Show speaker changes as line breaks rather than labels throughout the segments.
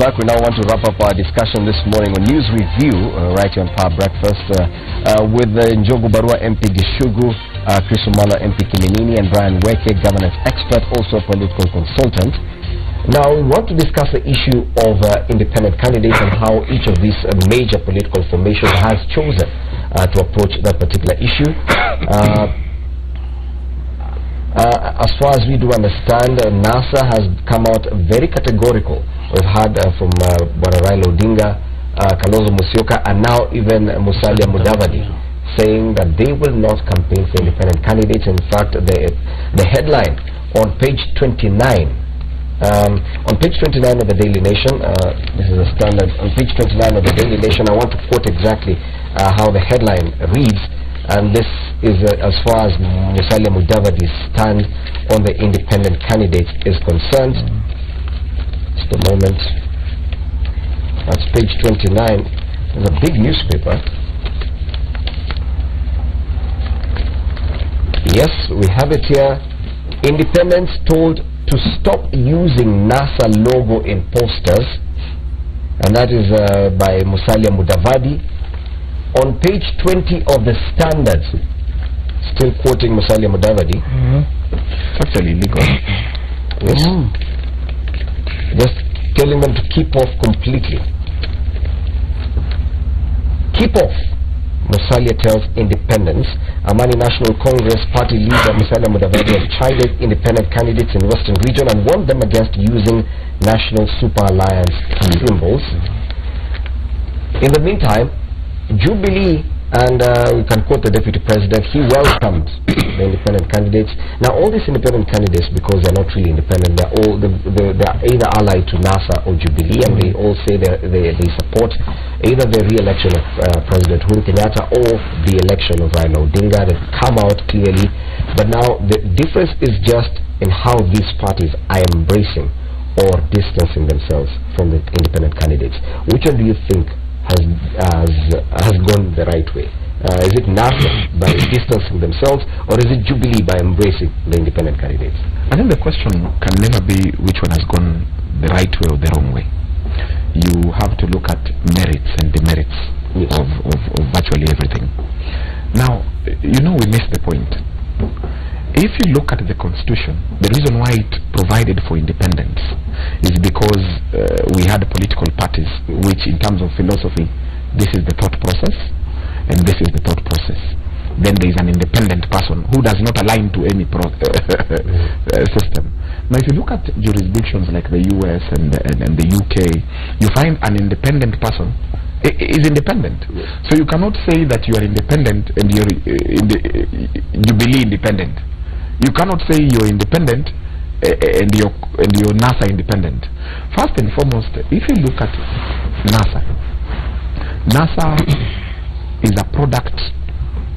back. We now want to wrap up our discussion this morning on News Review, right here on Power Breakfast, with Njogu Barua MP Gishugu, Chris Umalo MP Kiminini, and Brian Weke, governance expert, also a political consultant. Now, we want to discuss the issue of independent candidates and how each of these major political formations has chosen to approach that particular issue. As far as we do understand, NASA has come out very categorical. We've heard from Raila Odinga, Kalonzo Musyoka, and now even Musalia Mudavadi saying that they will not campaign for independent candidates. In fact, the headline on page 29, on page 29 of the Daily Nation, this is a standard, on page 29 of the Daily Nation, I want to quote exactly how the headline reads. And this is as far as Musalia Mudavadi's stand on the independent candidates is concerned. Just a moment. That's page 29. It's a big newspaper. Yes, we have it here. Independents told to stop using NASA logo in posters. And that is by Musalia Mudavadi. On page 20 of the Standard, still quoting Musalia Mudavadi.
It's actually illegal.
Yes. Just telling them to keep off completely. Keep off, Musalia tells independents. Amani National Congress Party leader Musalia Mudavadi has chided independent candidates in Western region and warned them against using National Super Alliance symbols. In the meantime, Jubilee, and we can quote the Deputy President, he welcomed the independent candidates. Now, all these independent candidates, because they're not really independent, they're all they're either allied to NASA or Jubilee, and they all say they support either the re-election of President Uhuru Kenyatta or the election of Raila Odinga. They've come out clearly, but now the difference is just in how these parties are embracing or distancing themselves from the independent candidates. Which one do you think has gone the right way? Is it NASA by distancing themselves, or is it Jubilee by embracing the independent candidates?
I think the question can never be which one has gone the right way or the wrong way. You have to look at merits and demerits of virtually everything. Now, you know, we missed the point. If you look at the Constitution, the reason why it provided for independence is because we had political parties which, in terms of philosophy, this is the thought process and this is the thought process. Then there is an independent person who does not align to any system. Now, if you look at jurisdictions like the US and the UK, you find an independent person is independent. Yes. So you cannot say that you are independent and you're Jubilee independent. You cannot say you're independent and you're NASA independent. First and foremost, if you look at NASA is a product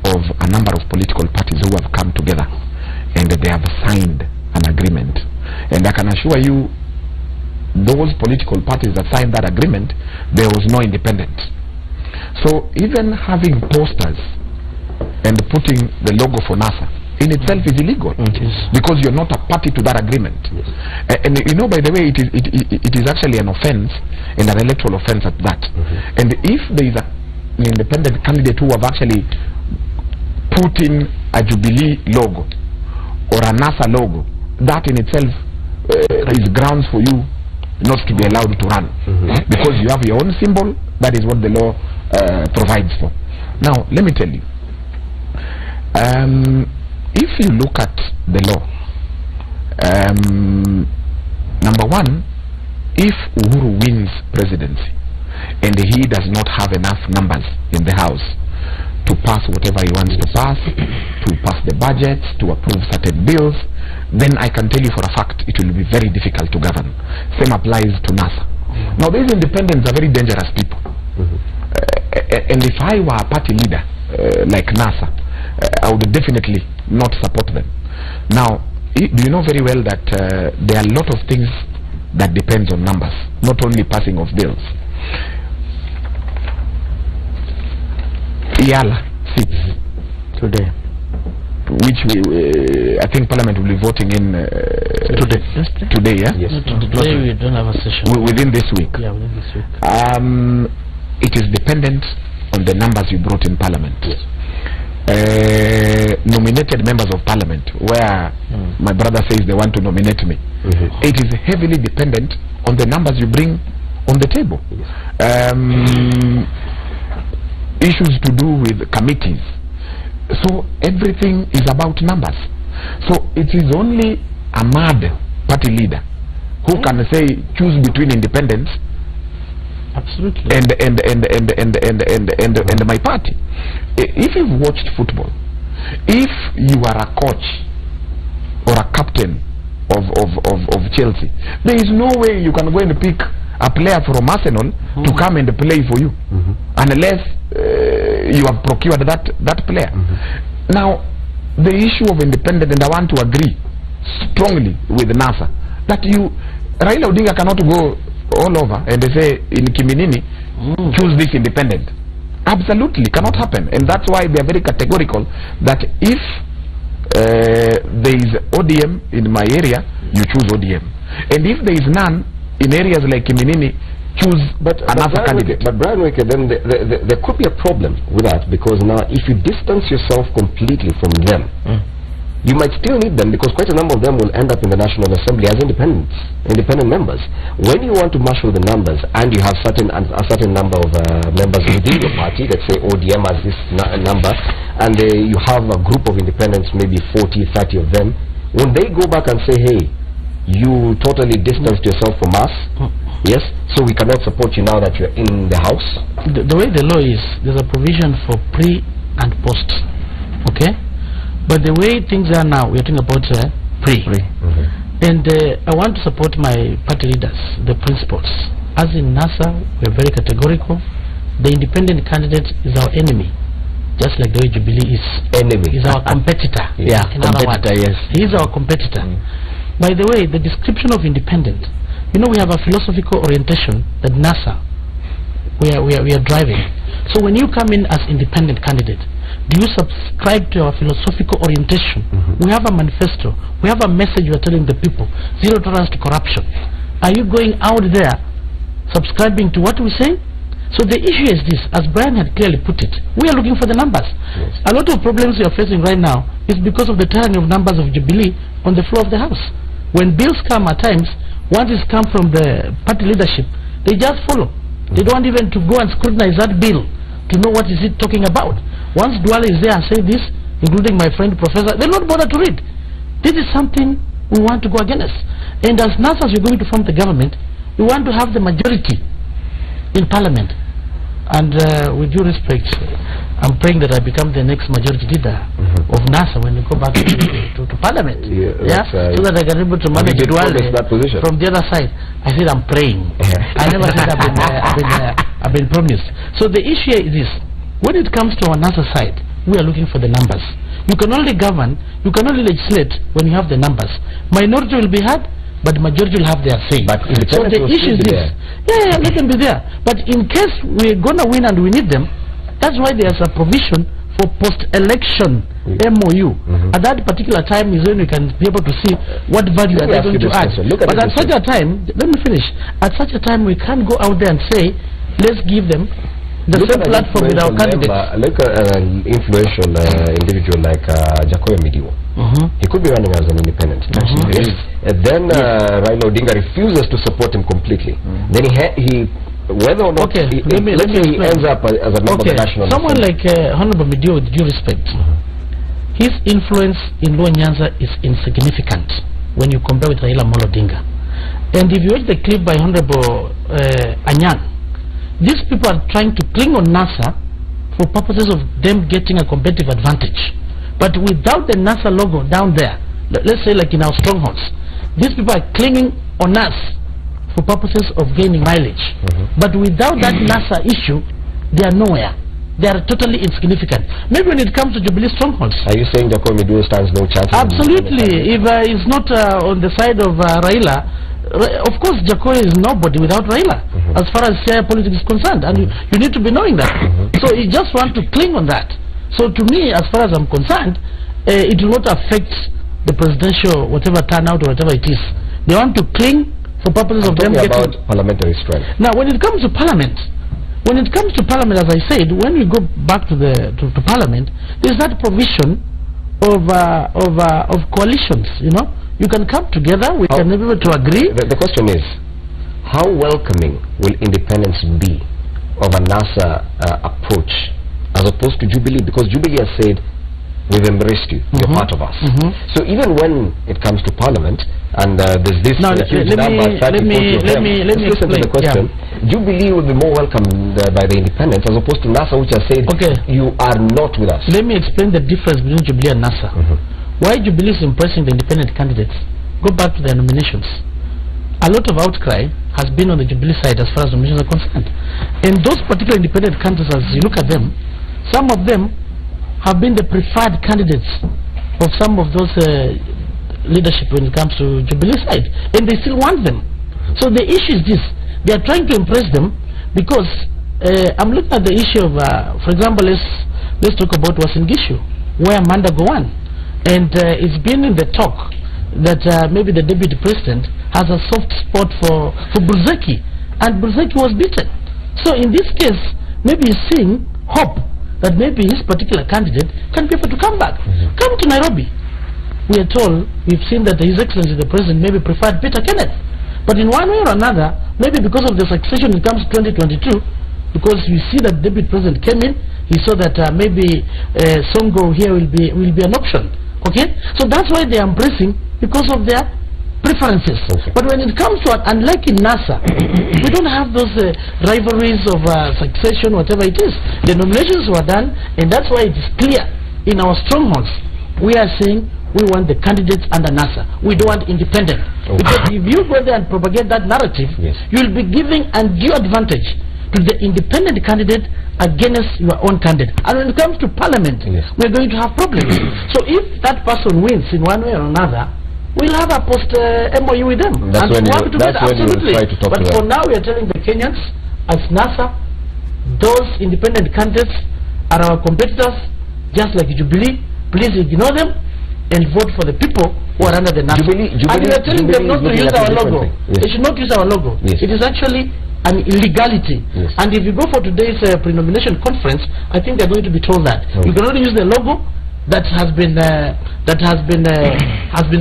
of a number of political parties who have come together and they have signed an agreement. And I can assure you, those political parties that signed that agreement, there was no independent. So even having posters and putting the logo for NASA in itself is illegal, because you're not a party to that agreement. Yes. And you know, by the way, it is actually an offense, and an electoral offense at that. And if there is an independent candidate who have actually put in a Jubilee logo or a NASA logo, that in itself is grounds for you not to be allowed to run, because you have your own symbol. That is what the law provides for. Now, let me tell you, if you look at the law, number one, if Uhuru wins presidency and he does not have enough numbers in the House to pass whatever he wants to pass, to pass the budgets, to approve certain bills, then I can tell you for a fact it will be very difficult to govern. Same applies to NASA. Now, these independents are very dangerous people. And if I were a party leader like NASA, I would definitely not support them. Now, do you know very well that there are a lot of things that depends on numbers, not only passing of bills. Yala seats today, which I think Parliament will be voting in today. Today, yeah.
Yes. Today we don't have a session.
Within this week.
Yeah, within this week.
It is dependent on the numbers you brought in Parliament.
Yes.
Nominated members of Parliament, where my brother says they want to nominate me. It is heavily dependent on the numbers you bring on the table. Yes. Issues to do with committees. So everything is about numbers. So it is only a mad party leader who can say choose between independents.
Absolutely.
And my party. If you've watched football, if you are a coach or a captain of Chelsea, there is no way you can go and pick a player from Arsenal to come and play for you unless you have procured that player. Now, the issue of independent, and I want to agree strongly with NASA that Raila Odinga cannot go all over and they say in Kiminini choose this independent. Absolutely cannot happen, and that's why they are very categorical that if there is ODM in my area, you choose ODM, and if there is none in areas like Kiminini, choose another candidate.
But Brian Wicke, then there could be a problem with that, because now if you distance yourself completely from them, you might still need them, because quite a number of them will end up in the National Assembly as independent members. When you want to marshal the numbers and you have a certain number of members within your party, let's say ODM has this number, and you have a group of independents, maybe 40, 30 of them, when they go back and say, hey, you totally distanced yourself from us, yes, so we cannot support you now that you're in the house.
The way the law is, there's a provision for pre and post, okay? But the way things are now, we're talking about pre. And I want to support my party leaders, the principals. As in NASA, we're very categorical. The independent candidate is our enemy, just like the way Jubilee is.
Enemy.
Is our competitor.
Yeah, competitor, yes.
He is our competitor. By the way, the description of independent, you know, we have a philosophical orientation that NASA, we are driving. So when you come in as independent candidate, do you subscribe to our philosophical orientation? We have a manifesto. We have a message we are telling the people. Zero tolerance to corruption. Are you going out there subscribing to what we say? So the issue is this, as Brian had clearly put it, we are looking for the numbers. A lot of problems we are facing right now is because of the tyranny of numbers of Jubilee on the floor of the House. When bills come at times, once it's come from the party leadership, they just follow. They don't even to go and scrutinize that bill to know what is it talking about. Once Duale is there and say this, including my friend Professor, they'll not bother to read. This is something we want to go against. And as NASA, we're going to form the government, we want to have the majority in Parliament. And with due respect, I'm praying that I become the next majority leader of NASA when we go back to Parliament. So that I can be able to manage Duale from the other side. I said I'm praying. I never said I've been promised. So the issue is this. When it comes to our NASA side, we are looking for the numbers. You can only govern, you can only legislate when you have the numbers. Minority will be heard, but majority will have their say.
But
so the issue is this. Yeah, let them be there. But in case we're going to win and we need them, that's why there's a provision for post-election MOU. At that particular time is when we can be able to see what value are they going to add. But at such a time, let me finish. At such a time, we can't go out there and say, let's give them the same platform with our candidates.
Look at an influential individual like Jacoya Midiwo. He could be running as an independent. Yes. And then Raila Odinga refuses to support him completely. Then he whether or not he ends up as a member of the national.
Someone like Honorable Midiwo, with due respect, his influence in Luo Nyanza is insignificant when you compare with Raila Odinga. And if you watch the clip by Honorable Anyang, these people are trying to cling on NASA for purposes of them getting a competitive advantage. But without the NASA logo down there, let's say like in our strongholds, these people are clinging on us for purposes of gaining mileage. But without that NASA issue, they are nowhere. They are totally insignificant. Maybe when it comes to Jubilee strongholds.
Are you saying Jacoya Midiwo stands no chance?
Absolutely. If he's not on the side of Raila, of course Jacoya is nobody without Raila, as far as Siaya politics is concerned, and you need to be knowing that. So you just want to cling on that. So to me, as far as I'm concerned, it will not affect the presidential whatever turnout or whatever it is. They want to cling for purposes of them getting
about parliamentary strength.
Now, when it comes to parliament, as I said, when we go back to to parliament, there's that provision of coalitions. You know, you can come together. We can be able to agree.
The question is, how welcoming will independence be of a NASA approach as opposed to Jubilee? Because Jubilee has said, we've embraced you, you're part of us. So even when it comes to parliament, and there's this huge number,
let me
listen to the question. Yeah. Jubilee will be more welcomed by the independents as opposed to NASA, which has said, you are not with us.
Let me explain the difference between Jubilee and NASA. Why Jubilee is impressing the independent candidates? Go back to their nominations. A lot of outcry has been on the Jubilee side as far as nominations are concerned. And those particular independent candidates, as you look at them, some of them have been the preferred candidates of some of those leadership when it comes to Jubilee side, and they still want them. So the issue is this: they are trying to impress them because I'm looking at the issue of, for example, let's talk about Uasin Gishu, where Amanda Gowan, and it's been in the talk that maybe the deputy president has a soft spot for Buzeki, and Buzeki was beaten. So in this case, maybe he's seeing hope that maybe his particular candidate can be able to come back. Come to Nairobi. We are told, we've seen that His Excellency the President maybe preferred Peter Kenneth. But in one way or another, maybe because of the succession it comes 2022, because you see that Deputy President came in, he saw that maybe Songo here will be an option. Okay? So that's why they are embracing, because of their preferences. But when it comes to, unlike in NASA, we don't have those rivalries of succession, whatever it is. The nominations were done, and that's why it is clear in our strongholds. We are saying we want the candidates under NASA. We don't want independent. Because if you go there and propagate that narrative, you will be giving undue advantage to the independent candidate against your own candidate. And when it comes to parliament, we're going to have problems. So if that person wins in one way or another, we'll have a post-MOU with them.
That's when you try to talk
but for now, we are telling the Kenyans, as NASA, those independent candidates are our competitors, just like Jubilee. Please ignore them and vote for the people who are under the NASA. And we are telling them not to use our logo. They should not use our logo. It is actually an illegality. And if you go for today's pre-nomination conference, I think they're going to be told that you can only use the logo that has been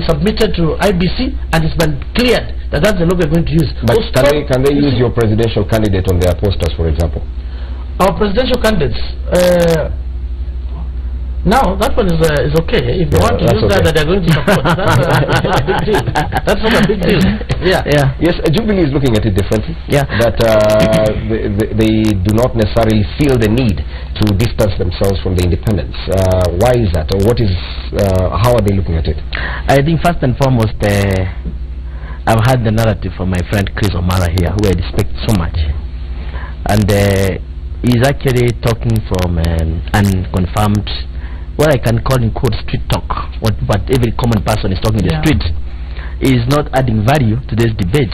submitted to IBC and it's been cleared that that's the logo we're going to use.
But can they use your presidential candidate on their posters, for example?
Our presidential candidates. Now that one is okay. If they want to use that they're going to support, that's not a big deal. That's not a big deal.
Yes, Jubilee is looking at it differently. That they do not necessarily feel the need to distance themselves from the independents. Why is that? Or what is? How are they looking at it?
I think first and foremost, I've heard the narrative from my friend Chris Omara here, who I respect so much, and he's actually talking from unconfirmed, what I can call in quote street talk, what every common person is talking in the street, is not adding value to this debate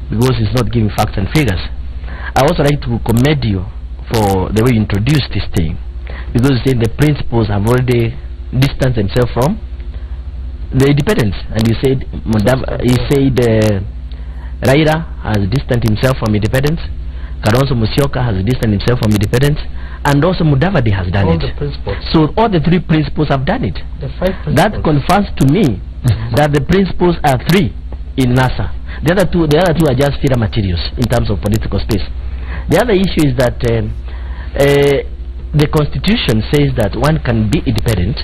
because it's not giving facts and figures. I also like to commend you for the way you introduced this thing, because you said the principals have already distanced themselves from the independents, and you said Raila has distanced himself from independence, Kalonzo Musyoka has distanced himself from independence, and also Mudavadi has done it. So all the three principals have done it. That confirms to me that the principals are three in NASA. The other two are just filler materials in terms of political space. The other issue is that the Constitution says that one can be independent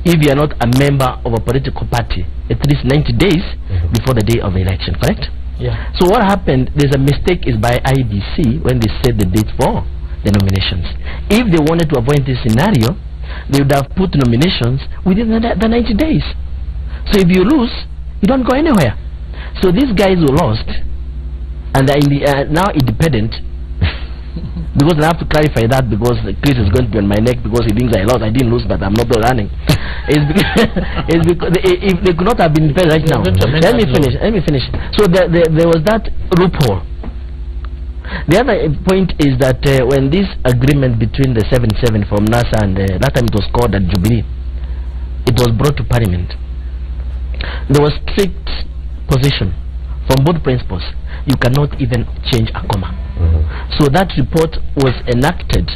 if you are not a member of a political party at least 90 days before the day of the election, correct? So what happened, there's a mistake is by IBC when they set the date for the nominations. If they wanted to avoid this scenario, they would have put nominations within the 90 days. So if you lose, you don't go anywhere. So these guys who lost and are now independent, because I have to clarify that, because Chris is going to be on my neck because he thinks I lost. I didn't lose, but I'm not running. It's because if they could not have been independent right now. Let me finish. So there was that loophole. The other point is that when this agreement between the 7-7 from NASA and that time it was called at Jubilee, it was brought to Parliament, there was strict position from both principals. You cannot even change a comma. So that report was enacted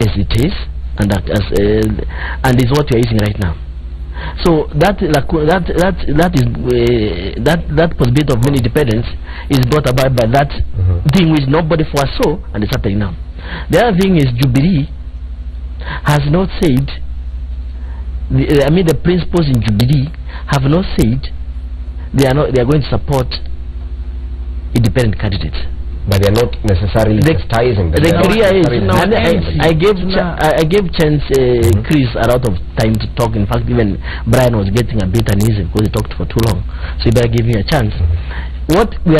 as it is, and and is what you are using right now. So that possibility of mini independence is brought about by that thing which nobody foresaw, and it's happening now. The other thing is Jubilee has not said. The principals in Jubilee have not said they are going to support independent candidates.
But they are not necessarily chastising them.
The career is I gave Chance Chris a lot of time to talk. In fact, even Brian was getting a bit uneasy because he talked for too long. So you better give me a chance. What they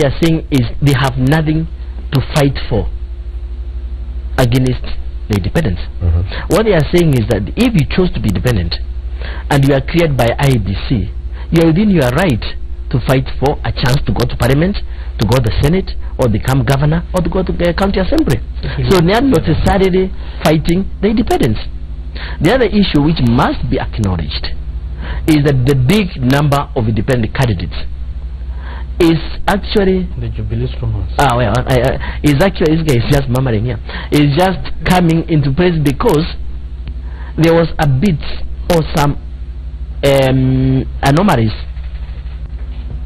are saying is they have nothing to fight for against the independence. What they are saying is that if you chose to be independent and you are cleared by IEBC, you are within your right to fight for a chance to go to Parliament, to go to the Senate, or become governor, or to go to the county assembly. So they are not necessarily fighting the independence. The other issue which must be acknowledged is that the big number of independent candidates is actually
the Jubilee rumors.
Is actually, this guy is just murmuring here. Is just coming into place because there was a bit or some anomalies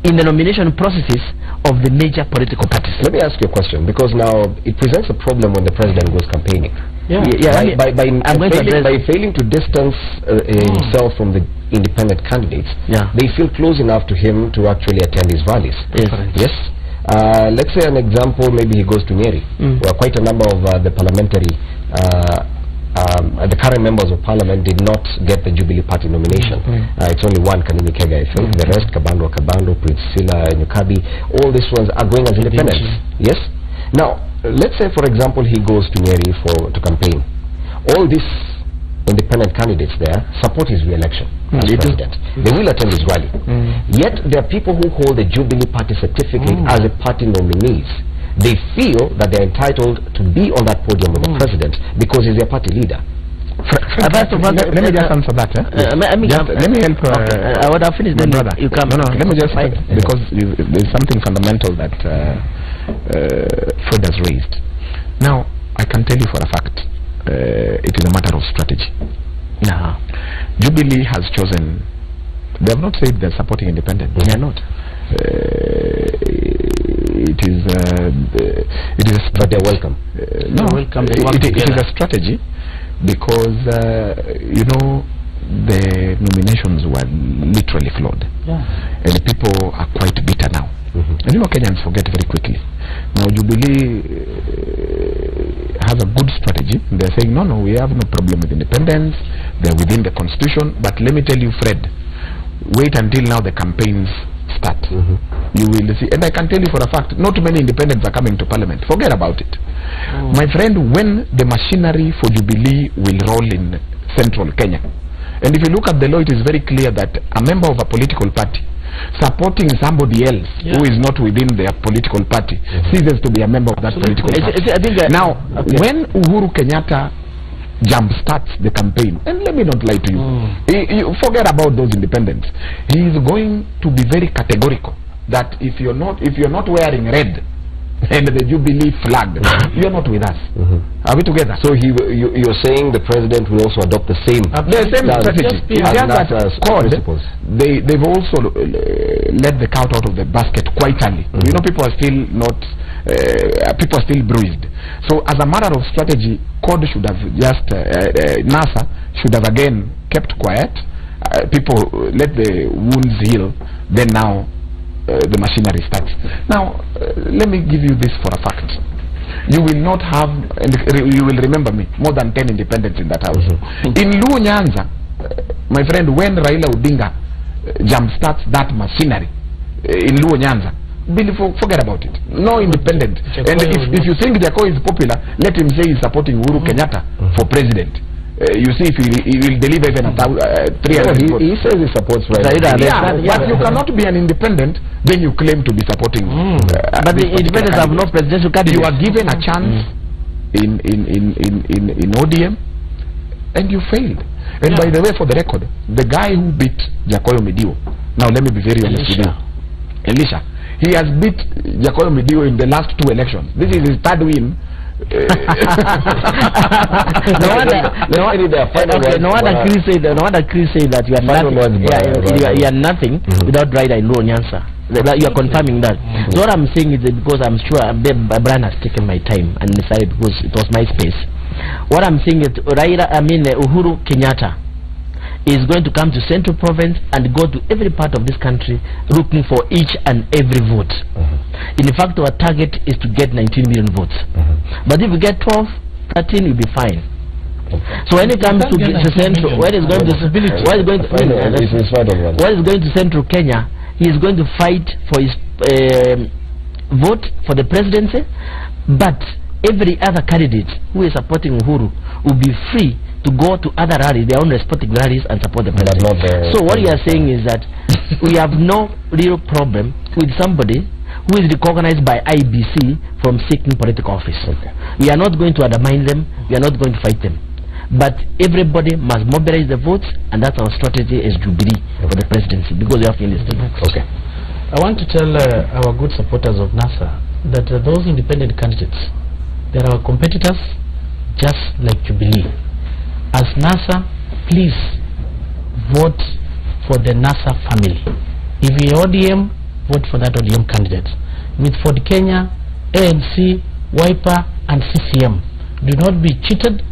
in the nomination processes of the major political parties.
Let me ask you a question, because now it presents a problem when the president goes campaigning. By failing to distance himself from the independent candidates, they feel close enough to him to actually attend his rallies. Yes. Let's say an example, maybe he goes to Nyeri, where quite a number of the parliamentary the current members of parliament did not get the Jubilee Party nomination. It's only one, Kanini Kega, I think. The rest, Kabando, Priscilla, Nyukabi, all these ones are going as independents. Yes? Now, let's say, for example, he goes to Nyeri to campaign. All these independent candidates there support his re-election as president. They will attend his rally. Yet, there are people who hold the Jubilee Party certificate as a party nominees. They feel that they're entitled to be on that podium with the president because he's their party leader.
Let me just answer that. Let me help.
I would have finished. Then brother, you come.
No. Let me just because there's something fundamental that Fred has raised. Now, I can tell you for a fact, it is a matter of strategy. Jubilee has chosen. They have not said they're supporting independence.
They are not.
It is a strategy.
But they're welcome.
No, welcome. It is a strategy because the nominations were literally flawed, and people are quite bitter now. And Kenyans forget very quickly. Now Jubilee has a good strategy. They're saying no, we have no problem with independence. They're within the constitution. But let me tell you, Fred, wait until now the campaigns start. You will see, and I can tell you for a fact, not many independents are coming to parliament. Forget about it. My friend, when the machinery for Jubilee will roll in central Kenya, and if you look at the law, it is very clear that a member of a political party supporting somebody else who is not within their political party ceases to be a member of that political party. Now, when Uhuru Kenyatta jumpstarts the campaign, and let me not lie to you, you forget about those independents. He is going to be very categorical that if you're not wearing red and the Jubilee flag, you're not with us. Are we together?
So you're saying the president will also adopt the same
strategy. They've also let the cat out of the basket quite early. People are still not. People are still bruised. So as a matter of strategy, CORD should have just NASA should have again kept quiet. People let the wounds heal. Then now the machinery starts. Now let me give you this for a fact. You will not have, and you will remember me, more than 10 independents in that house. In Luo Nyanza, my friend, when Raila Odinga jumpstarts that machinery in Luo Nyanza, forget about it. No independent. And if you think Jako is popular, let him say he's supporting Uhuru Kenyatta for president. You see if he will deliver even 300 votes.
He says he supports Raila.
But you cannot be an independent, then you claim to be supporting.
But the independents have no presidential candidate.
You are given a chance in ODM, and you failed. And by the way, for the record, the guy who beat Jacoyo Midio, now let me be very honest with you, Elisha, he has beat Jacoyo Midio in the last 2 elections. This is his 3rd win.
No wonder Chris said that you are nothing. You are nothing without right and wrong answer. You are confirming that. So what I'm saying is that because I'm sure Brian has taken my time and decided because it was my space. What I'm saying is Uhuru Kenyatta is going to come to Central Province and go to every part of this country looking for each and every vote. In fact, our target is to get 19 million votes. But if we get 12, 13, we'll be fine. So when it comes to Central, what is going to Central Kenya, he is going to fight for his vote for the presidency, but every other candidate who is supporting Uhuru will be free to go to other rallies, their own respective rallies, and support the president. So what you are saying is that we have no real problem with somebody who is recognized by IBC from seeking political office. We are not going to undermine them, we are not going to fight them. But everybody must mobilize the votes, and that's our strategy as Jubilee for the presidency, because we have to understand.
I want to tell our good supporters of NASA that those independent candidates, they are our competitors just like Jubilee. As NASA, please vote for the NASA family. If you're ODM, vote for that ODM candidate. With Ford Kenya, ANC, Wiper, and CCM. Do not be cheated.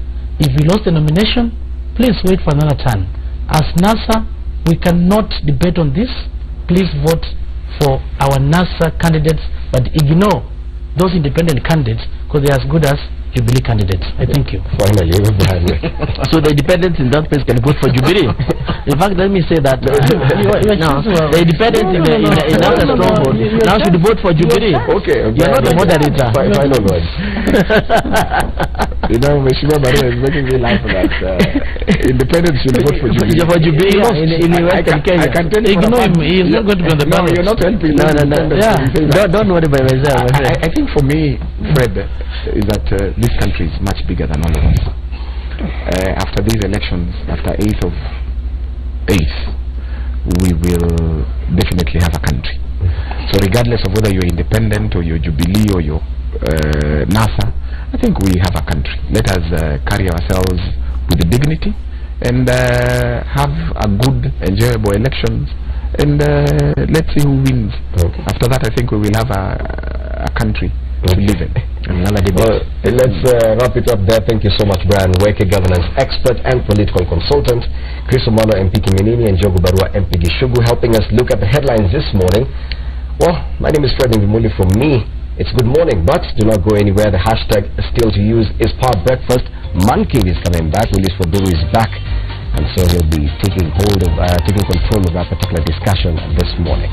If you lost the nomination, please wait for another turn. As NASA, we cannot debate on this. Please vote for our NASA candidates, but ignore those independent candidates because they are as good as Jubilee candidates. I thank you.
Finally,
so the independents in that place can vote for Jubilee. In fact, let me say that the independents in that stronghold now should vote for Jubilee.
Okay,
you're not the moderator.
Final words.
You know, Meshima Maria is making me laugh that independents should vote for Jubilee.
For Jubilee in Western Kenya.
I can tell you.
Ignore him. He's not going to be on the ballot.
No, you're not helping.
No. Yeah. Don't worry about myself.
I think for me, Fred, is that this country is much bigger than all of us. After these elections, after 8th of 8th, we will definitely have a country. So regardless of whether you're independent or you're Jubilee or you're NASA, I think we have a country. Let us carry ourselves with dignity and have a good, enjoyable elections, and let's see who wins. After that, I think we will have a country to live in.
Well, let's wrap it up there. Thank you so much, Brian Weke, governance expert and political consultant, Chris Omano, MP Kiminini, and Jogu Barua, MP Gishugu, helping us look at the headlines this morning. Well, my name is Fred Ngimuli. From me, it's good morning, but do not go anywhere. The hashtag still to use is Power Breakfast. Man Cave is coming back. Willis Foduru is back, and so he'll be taking control of that particular discussion this morning.